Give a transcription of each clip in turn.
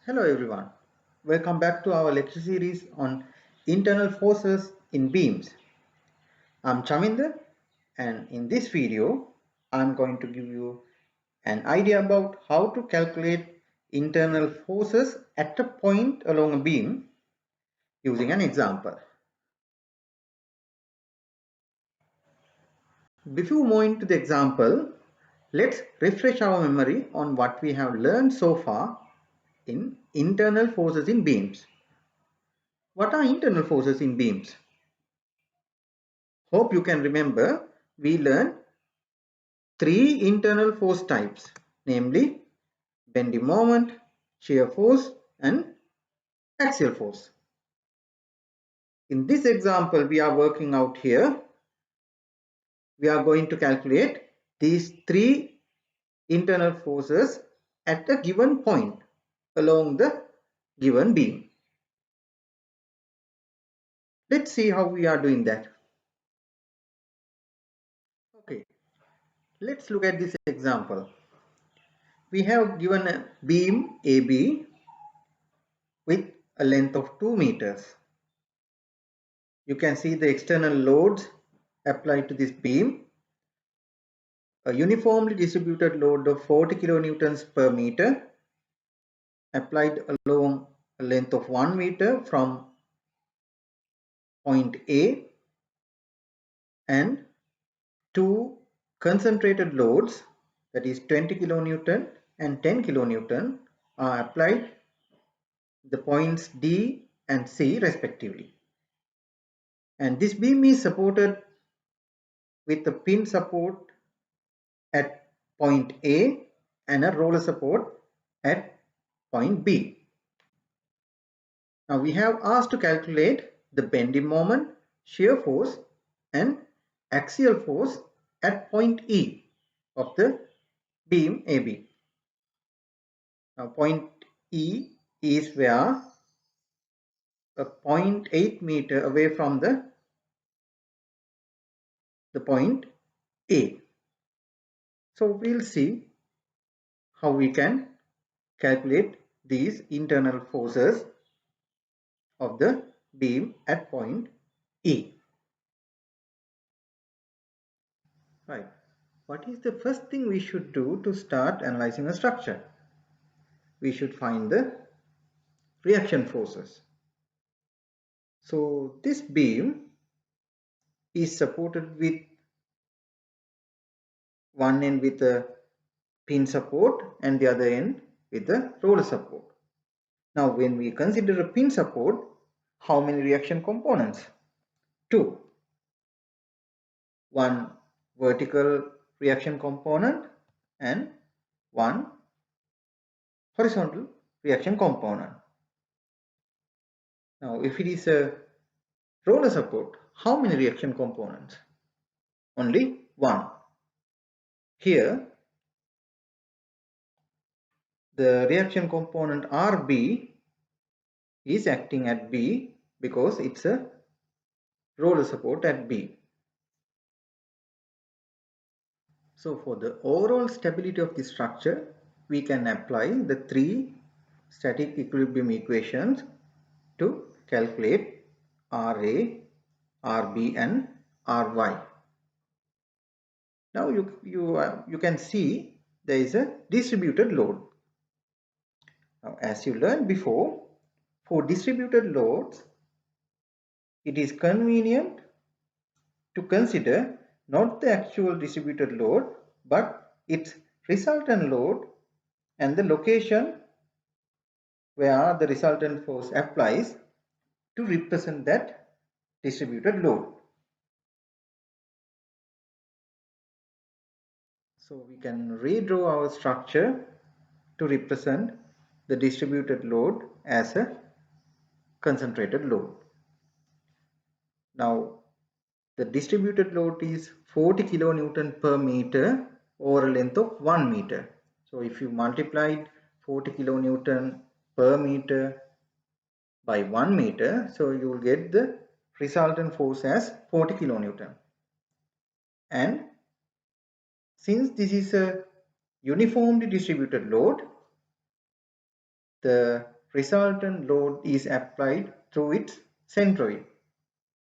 Hello everyone, welcome back to our lecture series on internal forces in beams. I'm Chaminda, and in this video I'm going to give you an idea about how to calculate internal forces at a point along a beam using an example. Before moving to the example, let's refresh our memory on what we have learned so far in internal forces in beams. What are internal forces in beams? Hope you can remember we learned three internal force types, namely bending moment, shear force, and axial force. In this example we are working out here, we are going to calculate these three internal forces at a given point along the given beam. Let's see how we are doing that. Okay, let's look at this example. We have given a beam AB with a length of 2 meters. You can see the external loads applied to this beam. A uniformly distributed load of 40 kilonewtons per meter applied along a length of 1 meter from point A, and two concentrated loads, that is 20 kilonewton and 10 kilonewton, are applied the points D and C respectively. And this beam is supported with a pin support at point A and a roller support at point B. Now we have asked to calculate the bending moment, shear force, and axial force at point E of the beam AB. Now point E is where a 0.8 meter away from the point A. So we'll see how we can calculate these internal forces of the beam at point E. Right. What is the first thing we should do to start analyzing a structure? We should find the reaction forces. So this beam is supported with one end with a pin support and the other end with the roller support. Now when we consider a pin support, how many reaction components? Two. One vertical reaction component and one horizontal reaction component. Now if it is a roller support, how many reaction components? Only one. Here the reaction component RB is acting at B because it's a roller support at B. So for the overall stability of the structure, we can apply the three static equilibrium equations to calculate RA, RB and RY. Now you can see there is a distributed load. Now as you learned before, for distributed loads, it is convenient to consider not the actual distributed load but its resultant load and the location where the resultant force applies to represent that distributed load. So we can redraw our structure to represent the distributed load as a concentrated load. Now the distributed load is 40 kilonewton per meter over a length of 1 meter. So if you multiplied 40 kilonewton per meter by 1 meter, so you will get the resultant force as 40 kilonewton. And since this is a uniformly distributed load, the resultant load is applied through its centroid,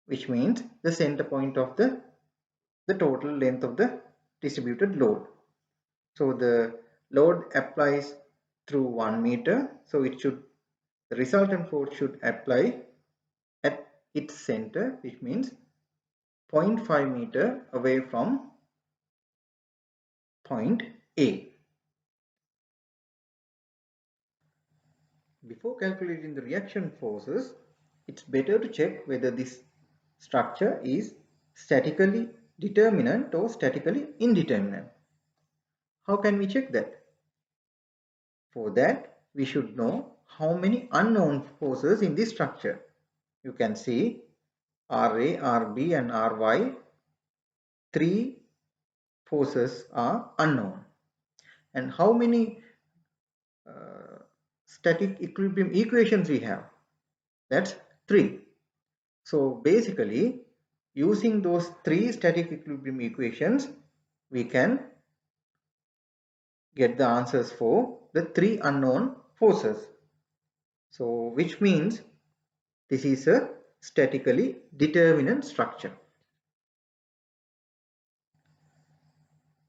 which means the center point of the total length of the distributed load. So the load applies through 1 meter, so the resultant force should apply at its center, which means 0.5 meter away from point A. Before calculating the reaction forces, it's better to check whether this structure is statically determinate or statically indeterminate. How can we check that? For that, we should know how many unknown forces in this structure. You can see Ra, Rb and Ry, three forces are unknown. And how many static equilibrium equations we have? That's 3. So basically, using those 3 static equilibrium equations, we can get the answers for the 3 unknown forces. So which means this is a statically determinate structure.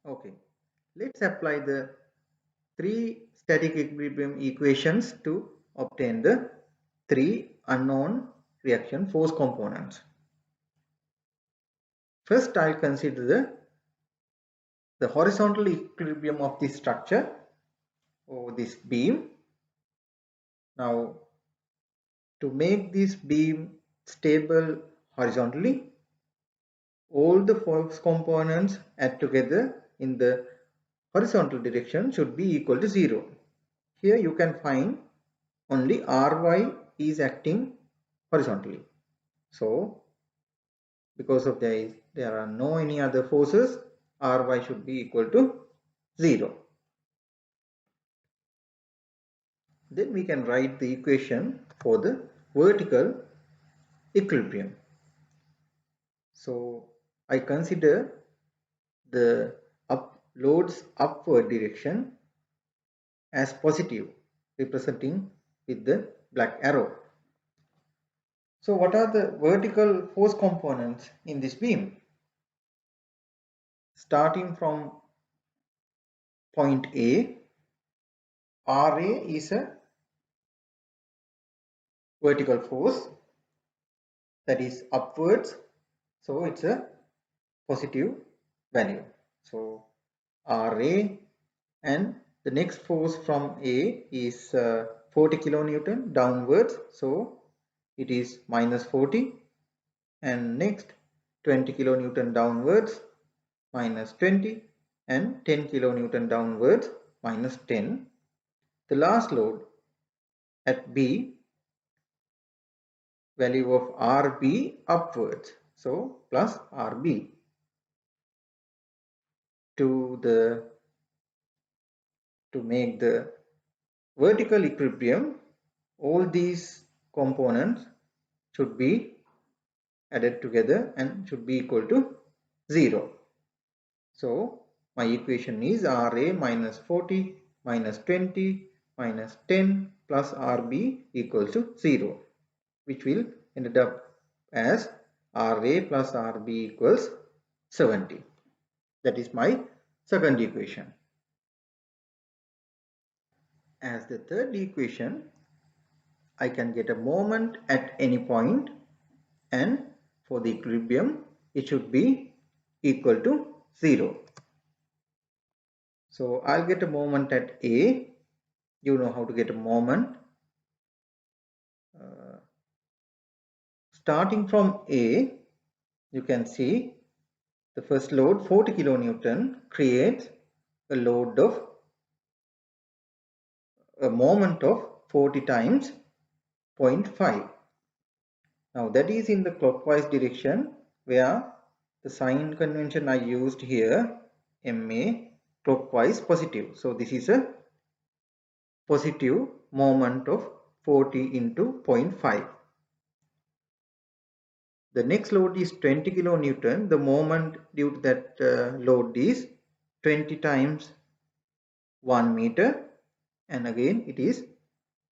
Okay, let's apply the 3 static equilibrium equations to obtain the 3 unknown reaction force components. First, I'll consider the horizontal equilibrium of this structure or this beam. Now, to make this beam stable horizontally, all the force components add together in the horizontal direction should be equal to 0. Here you can find only Ry is acting horizontally. So, because of there are no any other forces, Ry should be equal to 0. Then we can write the equation for the vertical equilibrium. So I consider the load's upward direction as positive, representing with the black arrow. So what are the vertical force components in this beam? Starting from point A, Ra is a vertical force that is upwards, so it's a positive value. So Ra, and the next force from A is 40 kilonewton downwards, so it is minus 40, and next 20 kilonewton downwards minus 20, and 10 kilonewton downwards minus 10. The last load at B, value of Rb upwards, so plus Rb. To make the vertical equilibrium, all these components should be added together and should be equal to 0. So my equation is Ra minus 40 minus 20 minus 10 plus Rb equals to 0, which will end up as Ra plus Rb equals 70. That is my second equation. As the third equation, I can get a moment at any point, and for the equilibrium it should be equal to 0. So I'll get a moment at A. You know how to get a moment. Starting from A, you can see the first load 40 kilonewton creates a load of a moment of 40 times 0.5. Now that is in the clockwise direction, where the sign convention I used here, MA, clockwise positive. So this is a positive moment of 40 into 0.5. The next load is 20 kilonewton. The moment due to that load is 20 times 1 meter, and again it is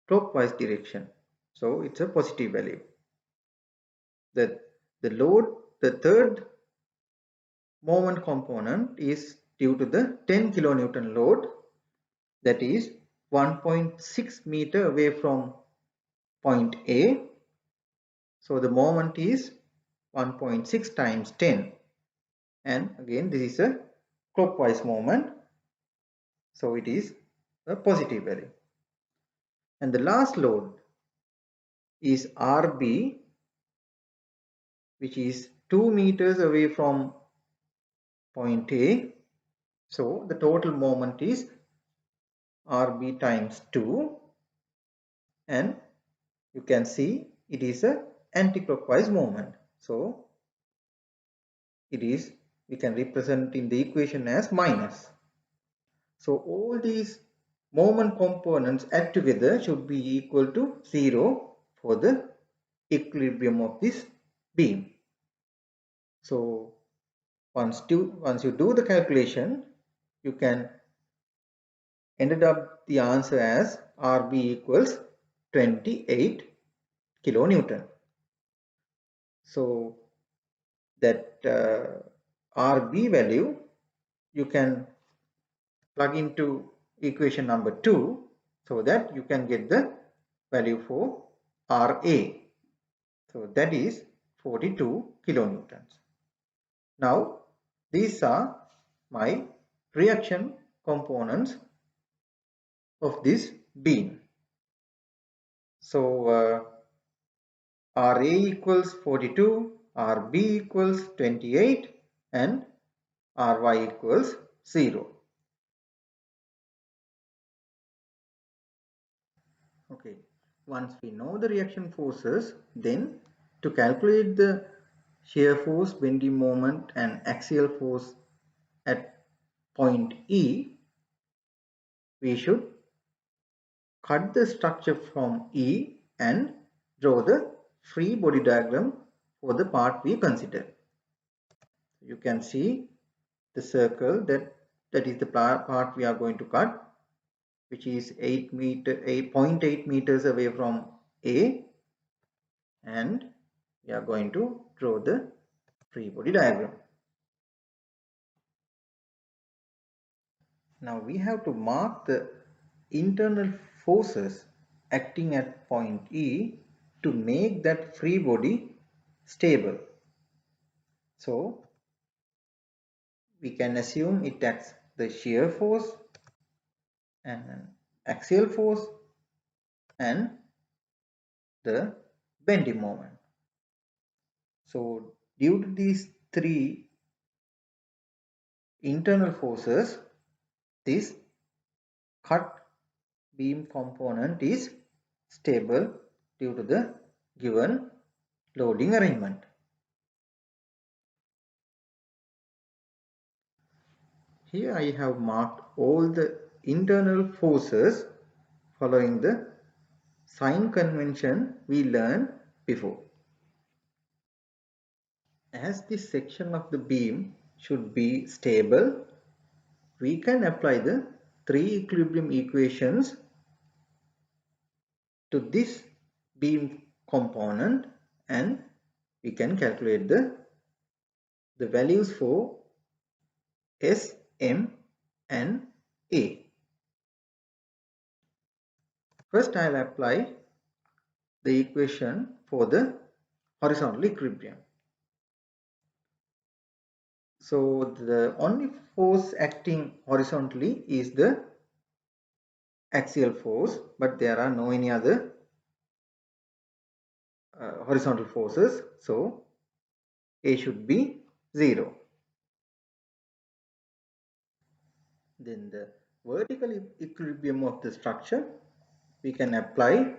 clockwise direction. So it's a positive value. The load, the third moment component is due to the 10 kilonewton load, that is 1.6 meter away from point A. So the moment is 1.6 times 10, and again this is a clockwise moment, so it is a positive value. And the last load is RB, which is 2 meters away from point A. So the total moment is RB times 2, and you can see it is a anti-clockwise moment. So it is, we can represent in the equation as minus. So all these moment components add together should be equal to 0 for the equilibrium of this beam. So once you do the calculation, you can ended up the answer as RB equals 28 kilonewton. So that RB value you can plug into equation number 2, so that you can get the value for RA. So that is 42 kilonewtons. Now these are my reaction components of this beam. So RA equals 42, RB equals 28, and RY equals 0. Okay, once we know the reaction forces, then to calculate the shear force, bending moment, and axial force at point E, we should cut the structure from E and draw the free body diagram for the part we consider. You can see the circle that is the part we are going to cut, which is 8.8 meters away from A, and we are going to draw the free body diagram. Now we have to mark the internal forces acting at point E to make that free body stable. So we can assume it acts the shear force and an axial force and the bending moment. So due to these three internal forces, this cut beam component is stable due to the given loading arrangement. Here I have marked all the internal forces following the sign convention we learned before. As this section of the beam should be stable, we can apply the three equilibrium equations to this beam component, and we can calculate the values for S, M, and A. First I will apply the equation for the horizontal equilibrium. So the only force acting horizontally is the axial force, but there are no any other horizontal forces, so A should be 0. Then the vertical equilibrium of the structure, we can apply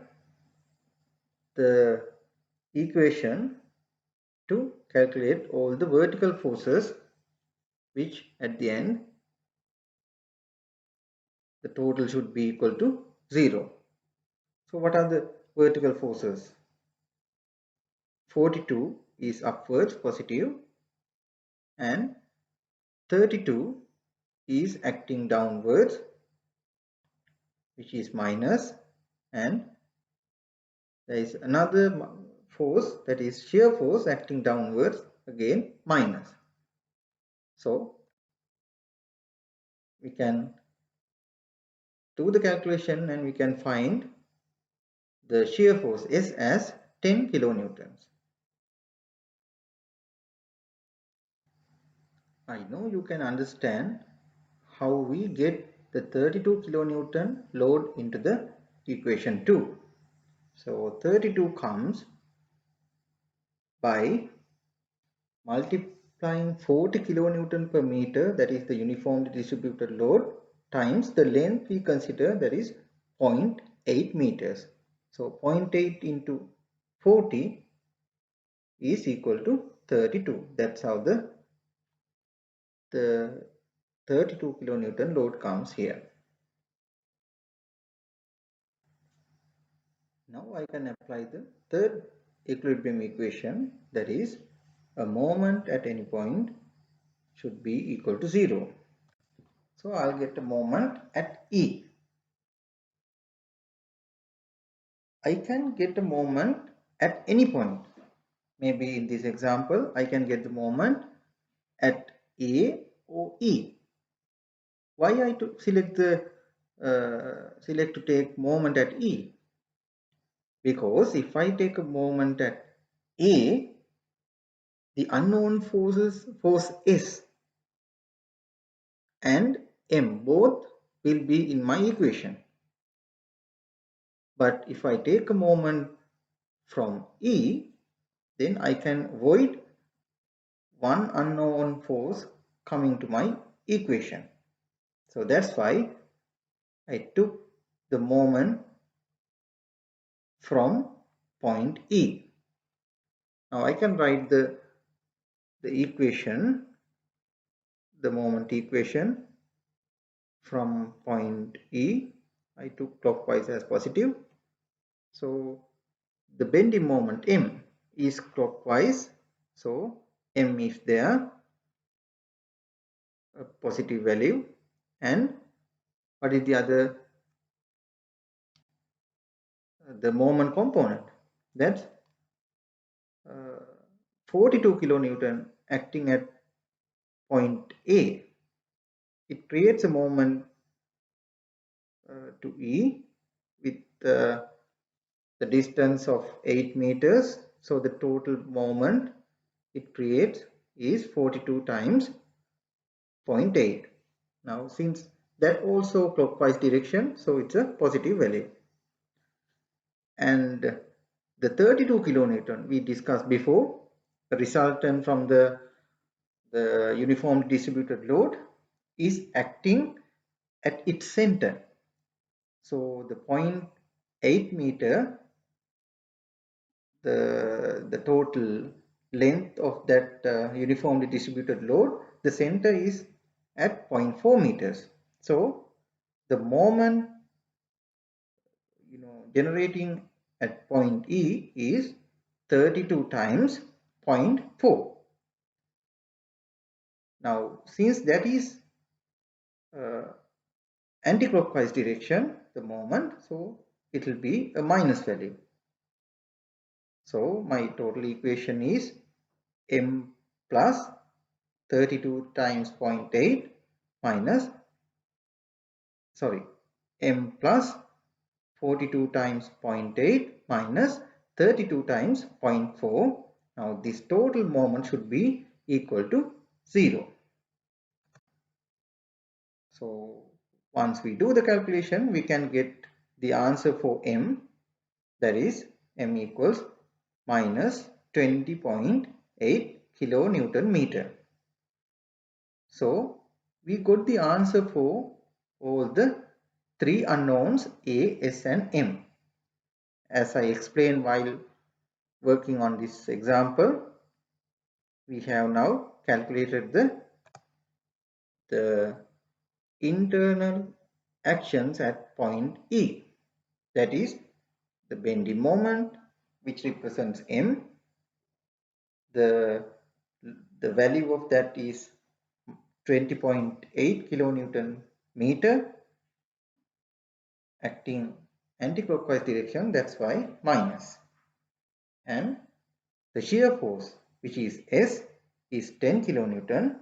the equation to calculate all the vertical forces, which at the end the total should be equal to 0. So what are the vertical forces? 42 is upwards positive and 32 is acting downwards, which is minus, and There is another force, that is shear force, acting downwards, again minus. So we can do the calculation and we can find the shear force S as 10 kilonewtons. I know you can understand how we get the 32 kilonewton load into the equation 2. So 32 comes by multiplying 40 kilonewton per meter, that is the uniformly distributed load, times the length we consider, that is 0.8 meters. So 0.8 into 40 is equal to 32. That's how the 32 kilonewton load comes here. Now I can apply the third equilibrium equation, that is a moment at any point should be equal to 0. So I'll get a moment at E. I can get a moment at any point. Maybe in this example, I can get the moment at A or E. Why I to select to take moment at E? Because if I take a moment at A, the unknown force S and M both will be in my equation. But if I take a moment from E, then I can avoid one unknown force coming to my equation. So that's why I took the moment from point E. Now I can write the equation, the moment equation from point E. I took clockwise as positive. So the bending moment M is clockwise. So M is there, a positive value. And what is the other? The moment component. That's 42 kilonewton acting at point A. It creates a moment to E with the distance of 8 meters. So the total moment it creates is 42 times 0.8. Now since that also clockwise direction, so it's a positive value. And the 32 kilonewton we discussed before, the resultant from the uniform distributed load, is acting at its center. So the 0.8 meter, the total length of that uniformly distributed load, the center is at 0.4 meters. So the moment generating at point E is 32 times 0.4. Now since that is anti-clockwise direction, the moment, so it will be a minus value. So my total equation is M plus 32 times 0.8 minus, sorry, M plus 42 times 0.8 minus 32 times 0.4. Now this total moment should be equal to 0. So once we do the calculation, we can get the answer for M, that is M equals minus 20.8 kilonewton meter. So we got the answer for all the three unknowns A, S and M. As I explained while working on this example, we have now calculated the internal actions at point E. That is the bending moment, which represents M. The value of that is 20.8 kilonewton meter acting anti-clockwise direction, that's why minus. And the shear force, which is S, is 10 kilonewton,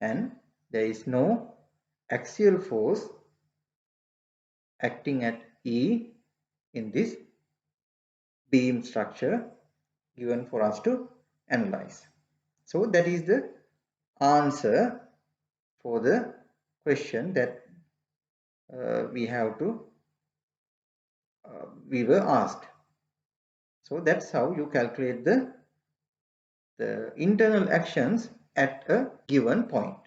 and there is no axial force acting at E in this beam structure given for us to analyze. So that is the answer for the question that we were asked. So that's how you calculate the internal actions at a given point.